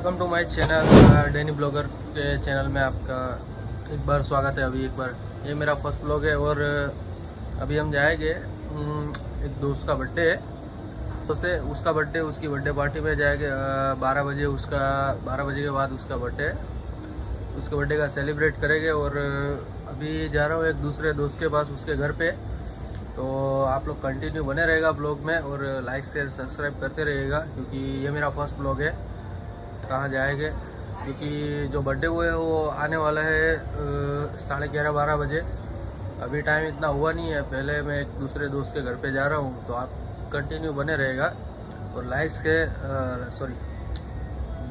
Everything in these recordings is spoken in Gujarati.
Welcome to my channel Danny blogger के चैनल में आपका एक बार स्वागत है। अभी एक बार ये मेरा फर्स्ट ब्लॉग है और अभी हम जाएंगे एक दोस्त का बर्थडे है तो उसका बर्थडे उसकी बर्थडे पार्टी में जाएंगे 12 बजे। 12 बजे के बाद उसका बर्थडे है, उसके बर्थडे का सेलिब्रेट करेंगे। और अभी जा रहा हूँ एक दूसरे दोस्त के पास उसके घर पे, तो आप लोग कंटिन्यू बने रहेगा ब्लॉग में और लाइक शेयर सब्सक्राइब करते रहिएगा क्योंकि ये मेरा फर्स्ट ब्लॉग है। कहाँ जाएंगे क्योंकि जो बर्थडे हुआ है वो आने वाला है 11:30-12 बजे। अभी टाइम इतना हुआ नहीं है, पहले मैं एक दूसरे दोस्त के घर पे जा रहा हूँ, तो आप कंटिन्यू बने रहेगा और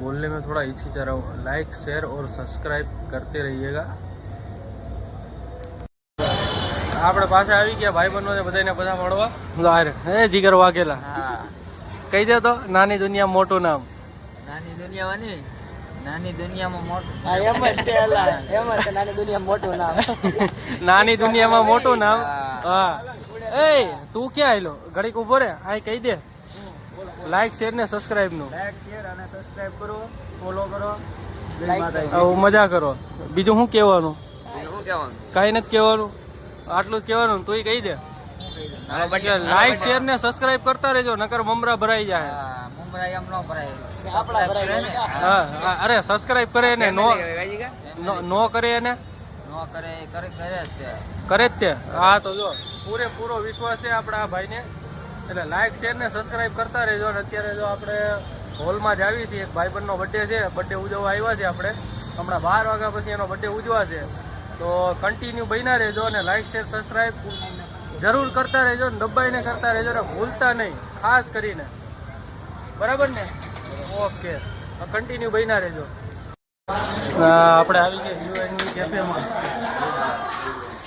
बोलने में थोड़ा हिचकिचा रहा हूँ। लाइक शेयर और सब्सक्राइब करते रहिएगा। આપણે પાછા આવી ગયા ભાઈ બનવા બધાને બધા મળવા હે જીગર વાઘેલા કહી દે તો નાની દુનિયા મોટું નામ નાની દુનિયામાં નાની દુનિયામાં મોટું નાની દુનિયા મોટું નામ નાની દુનિયામાં મોટું નામ હા એ તું ક્યાં આયલો ઘડીક ઉભો રે આ કહી દે લાઈક શેર ને સબસ્ક્રાઇબ નું લાઈક શેર અને સબસ્ક્રાઇબ કરો, ફોલો કરો, મજા કરો। બીજું શું કહેવાનું? કાંઈ નથી કહેવાનું, આટલું જ કહેવાનું। તું કહી દે લાઈક શેર ને સબસ્ક્રાઇબ કરતા રહેજો નકર મમરા ભરાઈ જાય। અરે સબસ્ક્રાઇબ કરે ને નો કરે ને કરે જ તે। હા તો જો પૂરેપૂરો વિશ્વાસ છે આપણા આ ભાઈને, એટલે લાઈક શેર ને સબસ્ક્રાઇબ કરતા રહેજો। અને અત્યારે જો આપણે હોલમાં જ આવી છીએ, એક ભાઈબંધનો બર્થડે છે, બર્થડે ઉજવવા આવ્યા છે આપણે હમણાં 12 વાગ્યા પછી એનો બર્થડે ઉજવાશે, તો કન્ટિન્યુ બન્યા રહેજો અને લાઈક શેર સબસ્ક્રાઇબ જરૂર કરતા રહેજો, દબાઈને કરતા રહેજો ને ભૂલતા નહીં ખાસ કરીને, બરાબર ને? ઓકે, કન્ટિન્યુ બન્યા રહેજો। આપણે આવી ગયા યુએનની કેફેમાં,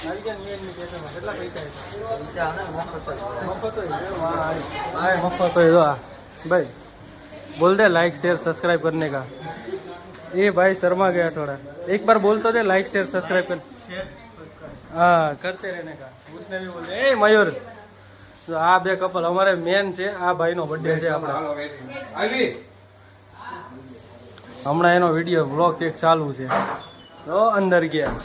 આવી ગયા યુએનની કેફેમાં। કેટલા પૈસા મફત હોય જો भाई बोल दे लाइक शेयर सब्सक्राइब करने का। ये भाई शर्मा गया थोड़ा, एक बार बोल तो दे लाइक शेयर सब्सक्राइब कर। हाँ करते रहने का। उसने भी बोल दिया ए मयूर तो आ बे कपल हमारे मेन છે આ ભાઈનો બર્થડે છે આપણા હમણાં એનો વિડીયો વ્લોગ એક ચાલુ છે તો અંદર ગયા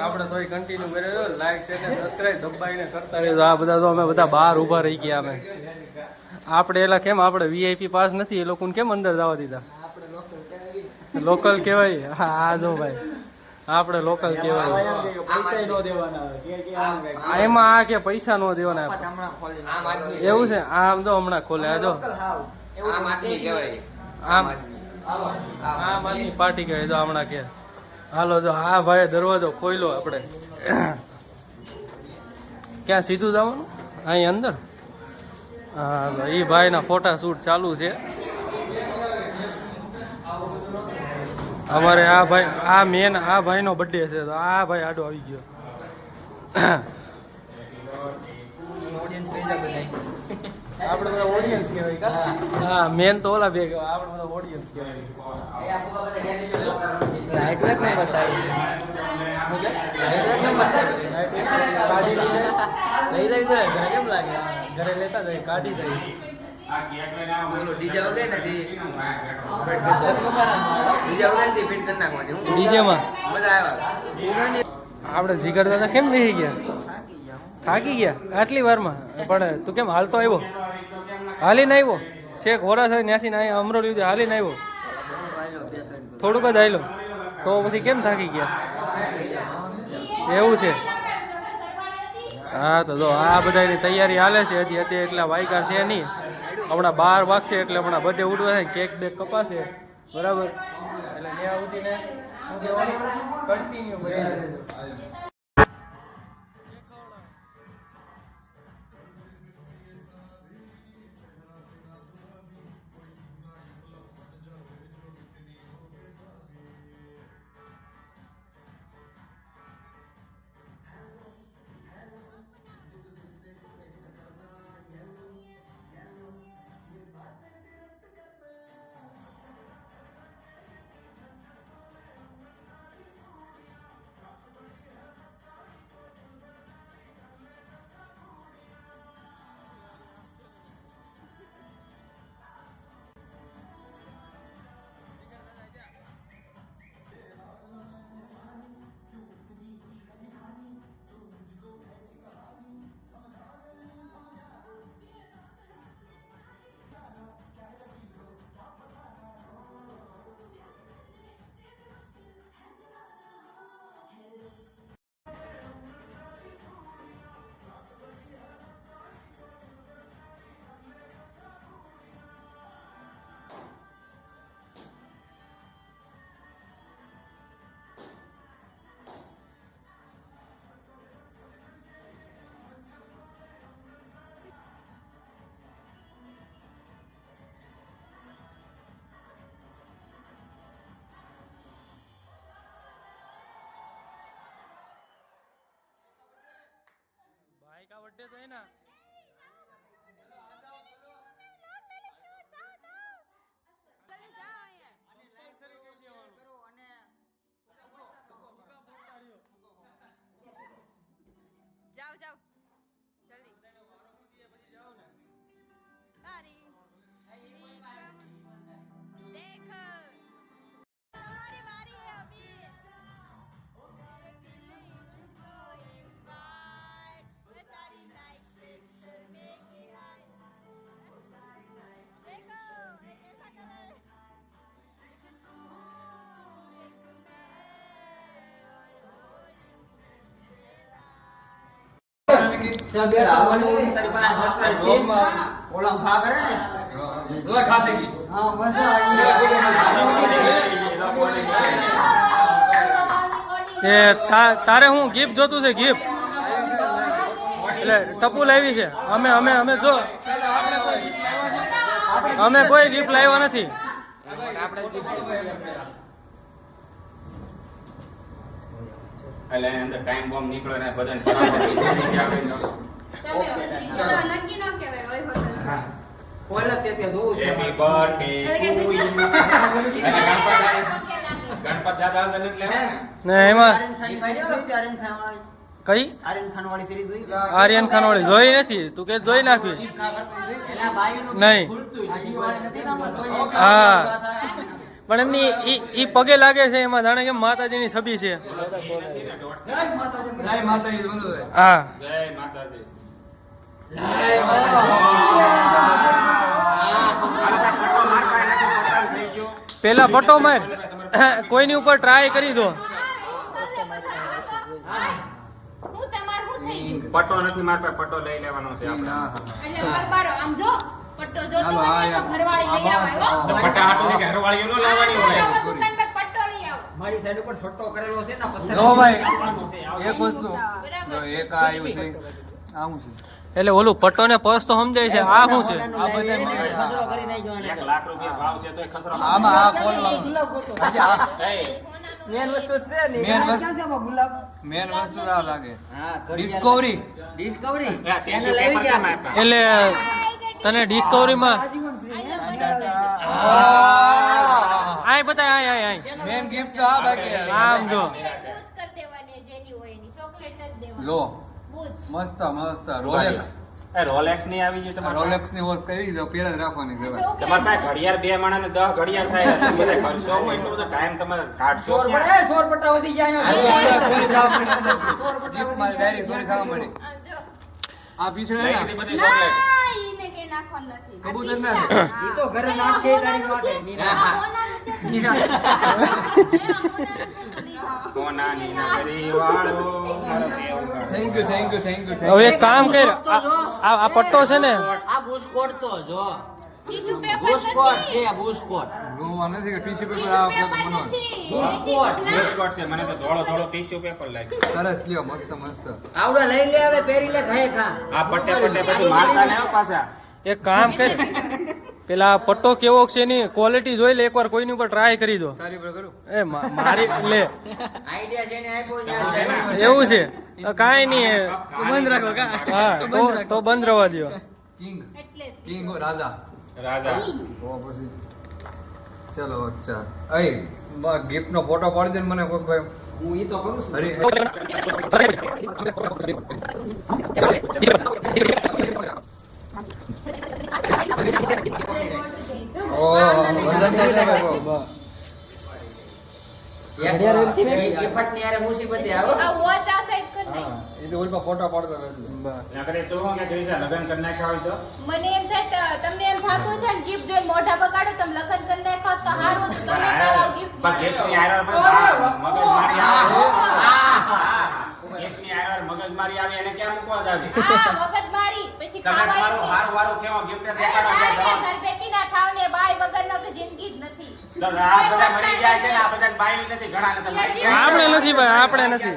આપણે તો કન્ટિન્યુ કરી દો લાઈક શેર ને સબસ્ક્રાઇબ દબાઈને કરતા રહેજો। આ બધા તો અમે બધા બહાર ઊભા રહી ગયા અમે આપણે એલા કેમ આપણે વીઆઈપી પાસ નથી એ લોકોને કેમ અંદર જવા દીધા? લોકલ કહેવાય। હા જો ભાઈ આપણે લોકલ કહેવાય, એમાં આ કે પૈસા નો દેવાના એવું છે? આમ તો હમણાં ખોલે આ જો આમ આદમી પાર્ટી કહેવાય તો હમણાં કે હાલો જો આ ભાઈ દરવાજો ખોલ્યો આપણે ક્યાં સીધું જવાનું અહીં અંદર? હા એ ભાઈના ફોટા શૂટ ચાલુ છે અમારે। આ ભાઈ આ મેન આ ભાઈનો બર્થડે છે તો આ ભાઈ આડો આવી ગયો। આપણે બધા ઓડિયન્સ કહેવાય। હા મેન તો ઓલા બે કહેવાય, આપણે બધા ઓડિયન્સ કહેવાય। ઘરે લેતા જાય કાઢી જાય ડીજેમાં આપણે જીગર દાદા કેમ બેસી ગયા? થાકી ગયા આટલી વારમાં? પણ તું કેમ હાલતો આવ્યો? હાલીને આવ્યો? શેખ હોરા થાય ત્યાંથી અમરોલી સુધી હાલીને આવ્યો? થોડુંક જ હાલ્યો તો પછી કેમ થાકી ગયા? એવું છે? હા તો જો આ બધાની તૈયારી હાલે છે, હજી અત્યારે એટલા વાયગા છે નહીં, હમણાં 12 વાગશે એટલે હમણાં બધે ઉડવા થાય, કેક બેક કપાશે બરાબર, એટલે ત્યાં ઉઠીને કન્ટિન્યુ बर्थडे तो है ना जाओ जाओ जल्दी तारी देख तुम्हारी बारी है अभी मेरे दिल को एक बार मैं तारी नाइट पिक्चर में के हाय देखो एक ऐसा कलर एक तू एक मैं और તારી પાસે સરપ્રાઈઝ છે ઓલા ખા કરે ને દોય ખાતે કી હા બસ આ તારે હું ગિફ્ટ જોતું છે ગિફ્ટ એટલે ટપુ લાવી છે અમે અમે અમે જો અમે કોઈ ગિફ્ટ લાવ્યા નથી એટલે અંદર ટાઈમ બોમ્બ નીકળે ને બધાને નક્કી ન કહેવાય હોય હોટલ ઓલા તે જોવું છે happy birthday to you Ganpat દાદા અંદર નથી લેવા ને એમાં આર્યન ખાન વાળી કઈ આર્યન ખાન વાળી સિરીઝ જોઈ આર્યન ખાન વાળી જોઈ નથી તું કે જોઈ નાખવી એલા બાયુનું નહીં. ખુલતું આ ઈ વાળી નથી નામ જોઈએ હા. પણ એમની ઈ પગે લાગે છે એમાં જાણે કે માતાજીની છબી છે જય માતાજી હા જય માતાજી પેલા પટ્ટો માર કોઈની ઉપર ટ્રાય કરી દો હું તમાર હું થઈ ગયું પટ્ટો નથી માર પાસે પટ્ટો લઈ લેવાનો છે આપણે એટલે બરબારો આમ જો પટ્ટો જોતો હોય તો ઘરવાળી લઈ આવો તો પટ્ટા આટો કે ઘરવાળીઓ નો લેવાની હોય દુકાન પર પટ્ટો લઈ આવો મારી સાઈડ ઉપર છોટો કરેલો છે ને પથ્થર જો ભાઈ, એક એક વસ્તુ બરાબર. જો એક આ આવ્યું છે આવું છે એટલે ઓલું પટ્ટો ને પર્સ તો સમજાય છે આ શું છે આ બધા ખસરો કરી નાખ્યો આને. 1 લાખ રૂપિયા ભાવ છે તોય ખસરો આમાં આ ખોલવાનું ગુલાબ ગોતો. મેન વસ્તુ જ છે ને મેન વસ્તુ- ક્યાં છે આમાં ગુલાબ મેન વસ્તુ આ લાગે હા ડિસ્કવરી ડિસ્કવરી આ ટીશ્યુ પેપર કેમ આપ્યા એટલે તને ડિસ્કવરીમાં આજીવન free હે? આય બતાય આય આય આય મેન ગિફ્ટ આ બાકી આમ જો બૂસ્ટ કર દેવાની જેની હોય એની ચોકલેટ જ દેવાની લો બૂસ્ટ મસ્ત મસ્ત રોલેક્સ એ રોલેક્સ ની આવી ગઈ તમારે રોલેક્સ ની વોચ કરી દો પેલા જ રાખવાની કહેવાય તમારે પાસે ઘડિયાળ બે માણસને 10 ઘડિયાળ થાય તમે બધા ખર્ચો હોય એટલો બધો ટાઈમ તમે કાઢશો ચોર ક્યાં? પડે ચોર પટ્ટા વધી ગયા અહીંયા. ગિફ્ટ મારી ડાયરી ચોરી ખાવા મળી આ પીછળ લઈ હે લીધી ને બધી ચોકલેટ ના ઈને કે નાખવાનું નથી આ કબૂતર પીછા. ના. હા. ઈ તો ઘરે નાખશે એ તારી વાત છે. આ નીના. હોનારું છે તો નીના. કોનાની નગરી વાળો મારો દેવ ગણ. Thank you thank you thank you હવે એક કામ કર આ પટ્ટો છે ને આ બુસ્કોટ તો જો ટીશ્યુ પેપર બુસ્કોટ નથી છે બુસ્કોટ જોવા નથી કે ટીશ્યુ પેપર ટીશ્યુ આ પેપર વખત બનાવો નથી બુસ્કોટ. બિસ્કોટ છે મને તો થોડો થોડો ટીશ્યુ પેપર લાગ્યો સરસ લ્યો મસ્ત મસ્ત આવડા લઈ લે હવે પહેરી લે ખાય ખા આ પટ્ટે પટ્ટે પછી મારતા ને હો પાછા એક કામ કર પેલા આ પટ્ટો કેવો છે એની ક્વોલિટી જોઈ લે એકવાર કોઈની ઉપર ટ્રાય કરી દો તારી પર કરું એ મારી લે આઈડિયા જેને આપ્યો ત્યાં જાય. એવું છે તો કાંઈ નહીં તો બંધ રાખો કા હા તો બંધ રહેવા દો કિંગ એટલે જ. કિંગ રાજા રાજા તો પછી ચલો અચ્છા અય ગિફ્ટ નો ફોટો પાડી દે ને મને કોઈ ભાઈ હું ઈ તો કરું છું. અરે ઘડિયાળ એમથી મેં ગિફ્ટ ની હારે મુસીબતે આવો. આ વોચ આ સાઈડ કર નાખ. એ તો ઓલપા ફોટો પાડતો નગરે તો હું કે ગ્રીઝા લગન કરી નાખ્યા હોય તો મને એમ થાય તો તમને એમ થાતું છે ને ગિફ્ટ જોઈને મોઢા બગાડો તમે લગન કરી નાખો તો સારું તો તમને તારા ગિફ્ટ પણ ગિફ્ટની હારે મગજમારી આવે ગિફ્ટની હારે મગજમારી આવે એને ક્યાં મૂકવા જ આવી હા મગજ મારી પછી તમે ખાવાય તમારું હારું વારું કેવો ગિફ્ટ અરે દેખાડો સાહેબ, કે મેં ઘર બેઠી ના થાવ ને બાય વગરનો તો જિંદગી જ નથી તો આ બધા મરી જાય છે ને આ બધા બાઈ નથી ઘણા ને તમારી આપણે નથી ભાઈ આપણે નથી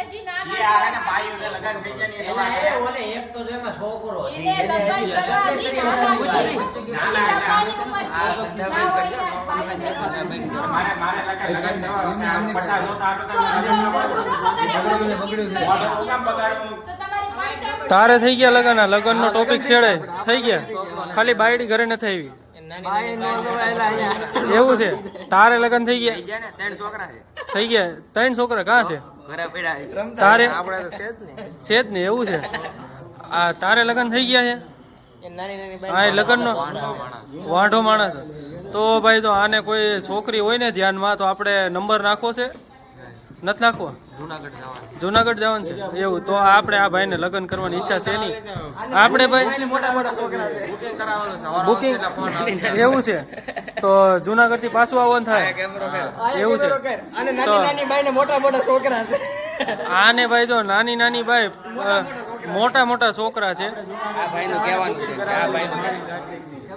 હજી નાના એ આ ને બાઈ ને લગન થઈ જાય ને એ એલા તમારે એ ઓલે એક તો જો એમાં છોકરો છે. એને એને લગન હજી કરવા લગન હજી કરી નાના નાખવાનું. છે. વચ્ચે હજી ના, ના, લગવાની ઉંમર છે. આ તો ના હોય ને બાય મારે મારે લગન કરવા આમ પટ્ટા જોતા આટો તો તમે લગન ન મોઢું કરો ન બગાડે, બગડ્યું છે. મોઢું કામ બગાડવું તો તમારી પાંચ તારે થઈ ગયા લગન આ લગન નો ટોપિક છેડે થઈ ગયા ખાલી બાયડી ઘરે નથી આવી એવું છે તારે લગન થઈ ગયા થઈ ગયા 3 છોકરા કાં છે તારે છે જ ને એવું છે આ તારે લગન થઈ ગયા છે હા એ લગન નો વાંઢો માણસ તો ભાઈ તો આને કોઈ છોકરી હોય ને ધ્યાનમાં તો આપણે નંબર નાખવો છે નથી નાખવો જુનાગઢ જવાનું છે એવું તો આપણે આ ભાઈને લગ્ન કરવાની ઈચ્છા છે નહીં આપણે ભાઈ બુકિંગ એવું છે તો જુનાગઢ થી પાછું આવવાનું થાય એવું છે તો આને ભાઈ તો નાની નાની ભાઈ મોટા મોટા છોકરા છે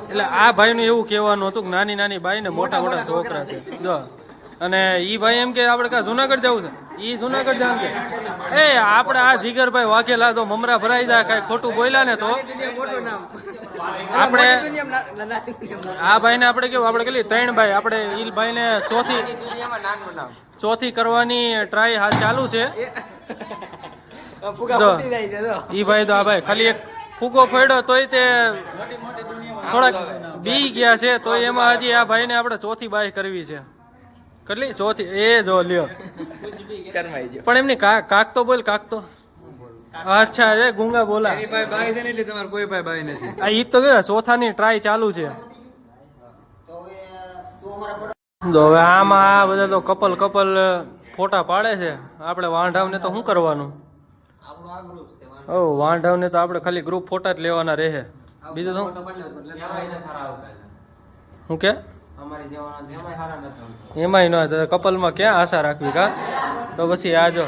એટલે આ ભાઈનું એવું કહેવાનું હતું કે નાની નાની બાઈ ને મોટા મોટા છોકરા છે જો અને ઈ ભાઈ એમ કે આપણે કા જુનાગઢ જવું છે ઈ જુનાગઢ જવાનું કે એ આપણે આ જીગરભાઈ વાઘેલા તો મમરા ભરાઈ જાય કઈ ખોટું બોલ્યા ને તો આપણે આ ભાઈને આપણે કેવું આપણે કેટલી 3 ભાઈ આપણે ઈ ભાઈને ચોથી કરવાની ટ્રાય હાલ ચાલુ છે ઈ ભાઈ તો આ ભાઈ ખાલી એક ફૂગો ફોડ્યો તોય તે થોડાક બી ગયા છે તો એમાં હજી આ ભાઈને આપણે ચોથી બાઈ કરવી છે કેટલી ચોથી એ જો લ્યો પણ એમની કાક તો બોલ કાક તો અચ્છા એ ગુંગા બોલા ભાઈ છે ને એટલે તમારે કોઈ ભાઈ નથી આ ઈ તો કે ચોથાની ટ્રાય ચાલુ છે જો હવે આમાં આ બધા તો કપલ ફોટા પાડે છે આપણે વાંઢાવને તો શું કરવાનું વાંઢાવને તો આપણે ખાલી ગ્રુપ ફોટા જ લેવાના રહે બીજું તો શું કે એમાંય ન કપલમાં ક્યાં આશા રાખવી કા તો પછી આજો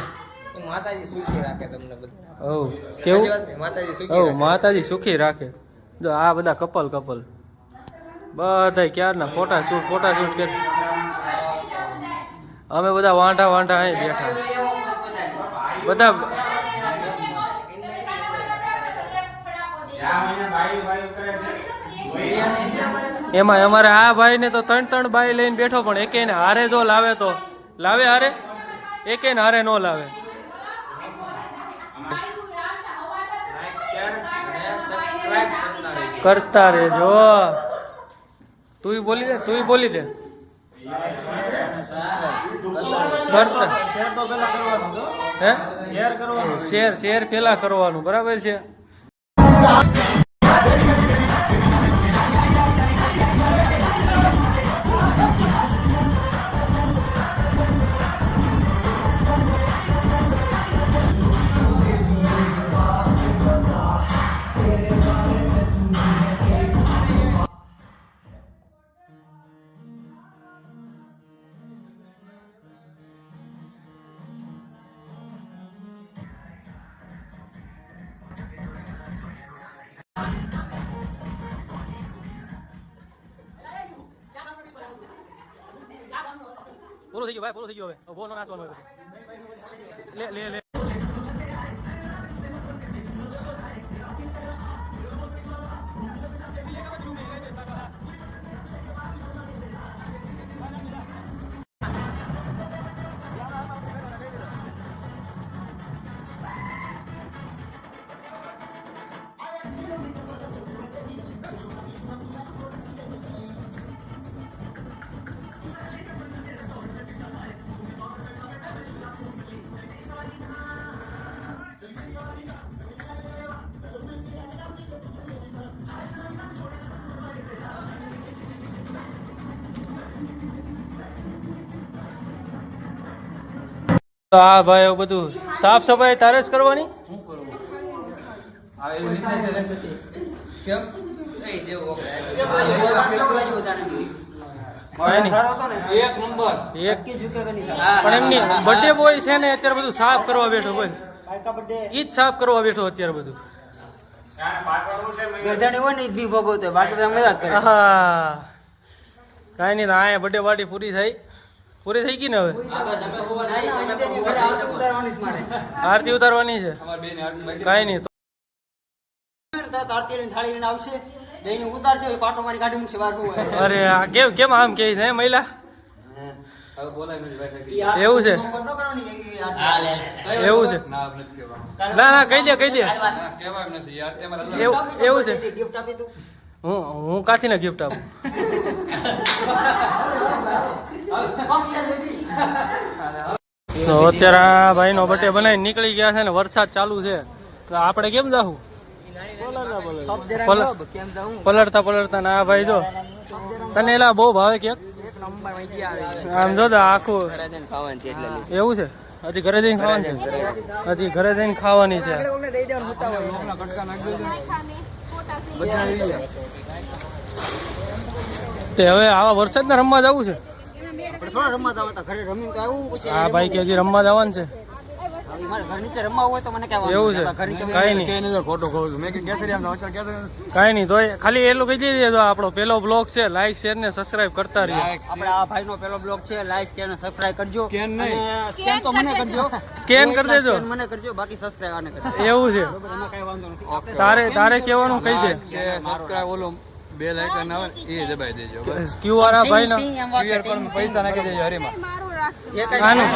કેવું માતાજી સુખી રાખે જો આ બધા કપલ બધા ક્યારના ફોટા શૂટ કે અમે બધા વાંઢા અહીં બેઠા બધા એમાં અમારે આ ભાઈ ને તો 3 બાઈ લઈને બેઠો પણ એકે ને હારે જો લાવે તો લાવે હારે એકે ને હારે નો લાવે કરતા રેજો તું બોલી દે કરતા હે શેર પેલા કરવાનું બરાબર છે પૂરું થઈ ગયું ભાઈ પૂરું થઈ ગયું હવે બહુ નો નાચવાનું લે તો આ ભાઈ બધું સાફ સફાઈ તારે જ કરવાની પણ એમની બર્થડે બોય છે ને અત્યારે બધું સાફ કરવા બેઠો ભાઈ ઈ જ સાફ કરવા બેઠો અત્યારે બધું કઈ નઈ આ બર્થડે પાર્ટી પૂરી થઈ ગઈ ને હવે આરતી ઉતારવાની છે કઈ નઈ અરે કેમ આમ કે છે મહિલા હવે બોલાય નથી ભાઈ ઈ સાહેબ. આ એવું છે? ફોન ન કરવાની કે ઈ આ- હા લે લે એવું છે? ના આપ નથી કહેવાનું. ના ના કહી દે કહી દે હાલ વાત. ના કહેવાય એમ નથી યાર એમાં રજા. એવું એવું છે ગિફ્ટ આપી તું હું કાથીને ગિફ્ટ આપું તો અત્યારે આ ભાઈનો બર્થડે બનાવીને નીકળી ગયા છે ને વરસાદ ચાલુ છે તો આપણે કેમ જાવું કેમ જાઉં પલળતા પલળતા ના આ ભાઈ જો તને એલા બહુ ભાવે કેક એક નંબર માં ગયા આવે આમ જો તો આખું ખાવાનું છે એટલે એવું છે હજી ઘરે જઈને ખાવાની છે હજી ઘરે જઈને ખાવાની છે ઓને દઈ દેવાનું હતા હોય તે હવે આવા વરસાદના રમવા જવું છે આપણે થોડા રમવા જવા હતા ઘરે રમીને તો આવું પછી આ ભાઈ કે હજી રમવા જવાનું છે હવે મારે ઘર નીચે રમવા હોય તો મને કહેવાનું એવું છે ઘર નીચે કાંઈ નહીં એને તો ખોટું કહું છું મેં કીધું ક્યાંથી આમ નહોતા ક્યાંથી કાંઈ નહીં તોય ખાલી એટલું કહી દીધે તો આપણો પેલો બ્લોગ છે લાઈક શેર ને સબસ્ક્રાઇબ કરતા રહીએ આપણે આ ભાઈનો પેલો બ્લોગ છે લાઈક શેર અને સબસ્ક્રાઇબ કરજો Scan નહીં. સ્કેન તો મને કરજો સ્કેન કરી દેજો Scan મને કરજો બાકી સબસ્ક્રાઇબ આને કરજો એવું છે બરોબર એમાં કઈ વાંધો નથી આપણે તારે કહેવાનું કહી દે કે સબસ્ક્રાઇબ ઓલો બેલ આઇકન આવે એ દબાઈ દેજો બસ. ક્યુઆર આ ભાઈનો ટીંગ એમ વાત છે, QR કોડ પૈસા નાખી દેજો હરીમાં. એ કઈ આનું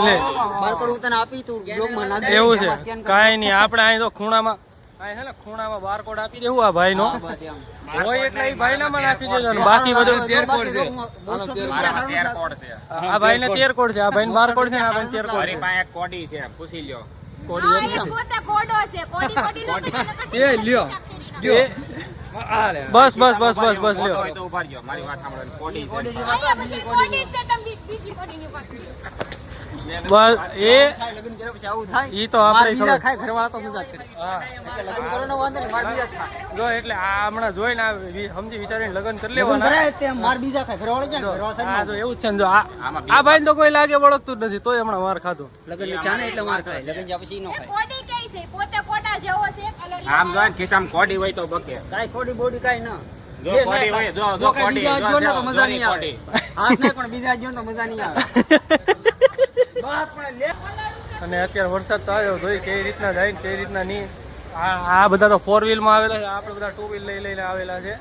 લે બારકોડ હું તને આપી તું બ્લોગમાં નાખ દે. એવું છે એમાં scan કરી કાંઈ નહીં આપણે અહીં તો ખૂણામાં અહીં છે ને ખૂણામાં બારકોડ આપી દેવું આ ભાઈનો બસ એમ. હોય એટલે એ ભાઈનામાં નાખી દેજો ને બાકી બધું તેર કોડ છે. most of મારા India 13 કોડ છે આ ભાઈને 13 કોડ છે આ ભાઈને 12 કોડ છે ને આ ભાઈને 13 કોડ મારી છે પાસે એક કોડી છે પૂછી લ્યો એ લ્યો એ- બસ બસ બસ બસ બસ લ્યો હોય તો ઉભા રહ્યો મારી વાત સાંભળો કોડી છે બસ એ લગ્ન કર્યા પછી આવું થાય ઈ તો આપણે માર બીજા થોડું ખાય ઘરવાળા તો મજાક કરે હા એટલે લગ્ન કરવાનો વાંધો નહીં માર બીજા જ ખાય જો એટલે આ હમણાં જોઈને આ સમજી વિચારીને લગ્ન કરી લગ્ન લેવાના કરાય તે માર બીજા ખાય ઘરવાળા ક્યાં ઘરવાળા આ સાઈડ તો એવું જ છે ને જો આ ભાઈને તો કોઈ લાગે ઓળખતું જ નથી તોય હમણાં માર ખાધો લગ્ન ની ચાને એટલે માર ખાય લગ્ન જ્યાં પછી નો ખાય આમ જો ને ખિસ્સામાં કોડી હોય તો બકે કાઈ ખોડી બોડી કાઈ ન જો કોડી હોય જો કાંઈ કોડી બીજા જો જો ને તો મજા જોરી નહીં આવે કોડી હાથ નહીં પણ બીજા જો ને તો મજા નહીં આવે વાત પણ લે અને અત્યારે વરસાદ તો આવ્યો તોય કઈ રીતના જાય ને કઈ રીતના નહીં આ બધા તો 4 વ્હીલમાં આવેલા છે આપણે બધા 2 વ્હીલ લઈને આવેલા છે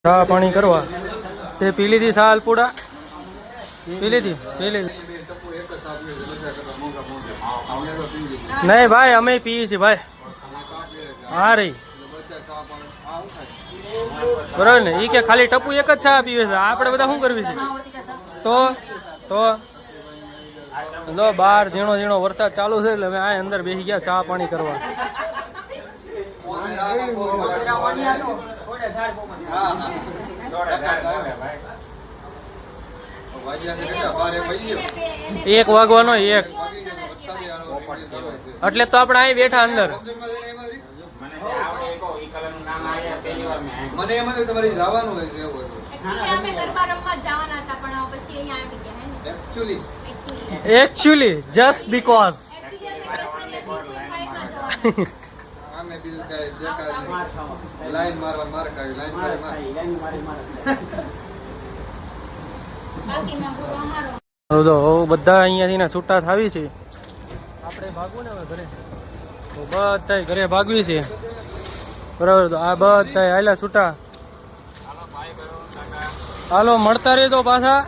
ચા પાણી કરવા તે પી લીધી સા અલ્પુડા પી લીધી નહીં ભાઈ અમે પીએ છીએ ભાઈ હા રહી બરાબર ને ઈ કે ખાલી ટપુ એક જ ચા પીવે છે આપણે બધા શું કરવી છે તો લો બહાર ઝીણો ઝીણો વરસાદ ચાલુ છે એટલે અમે આ અંદર બેસી ગયા ચા પાણી કરવા એક વાગવાનો એક એટલે તો આપણે અહીં બેઠા અંદર મને આવડે કો ઈ કલરનું નામ આવે પહેલી વાર મેં મને એમ હતું તમારી જવાનું હોય છે એવું એકચ્યુઅલી એકચ્યુઅલી જસ્ટ બીકોઝ આમે બીજું કાંઈ દેખાય નહીં. લાઈન મારવા માર ખાવી લાઈન મારી માર તો બધા અહીંયાથી ના છૂટા થાવી છે આપણે ભાગવું ને હવે ઘરે તો બધા ઘરે ભાગવી છે બરાબર તો આ બધા હાલ્યા છૂટા હાલો મળતા રહેજો પાછા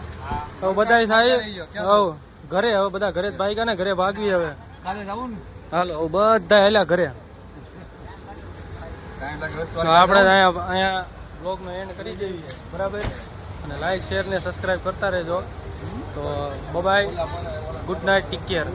હવે બધા થાય હવ ઘરે હવે બધા ઘરે જ ભાગ્યા ને ઘરે ભાગવી હવે કાલે જવું ને હાલો હવે બધા હાલ્યા ઘરે ટાઈમ લાગે તો આપણે અહીંયા બ્લોગનો એન્ડ કરી દેવી બરાબર અને લાઈક શેર ને સબસ્ક્રાઈબ કરતા રહેજો તો bye good night take care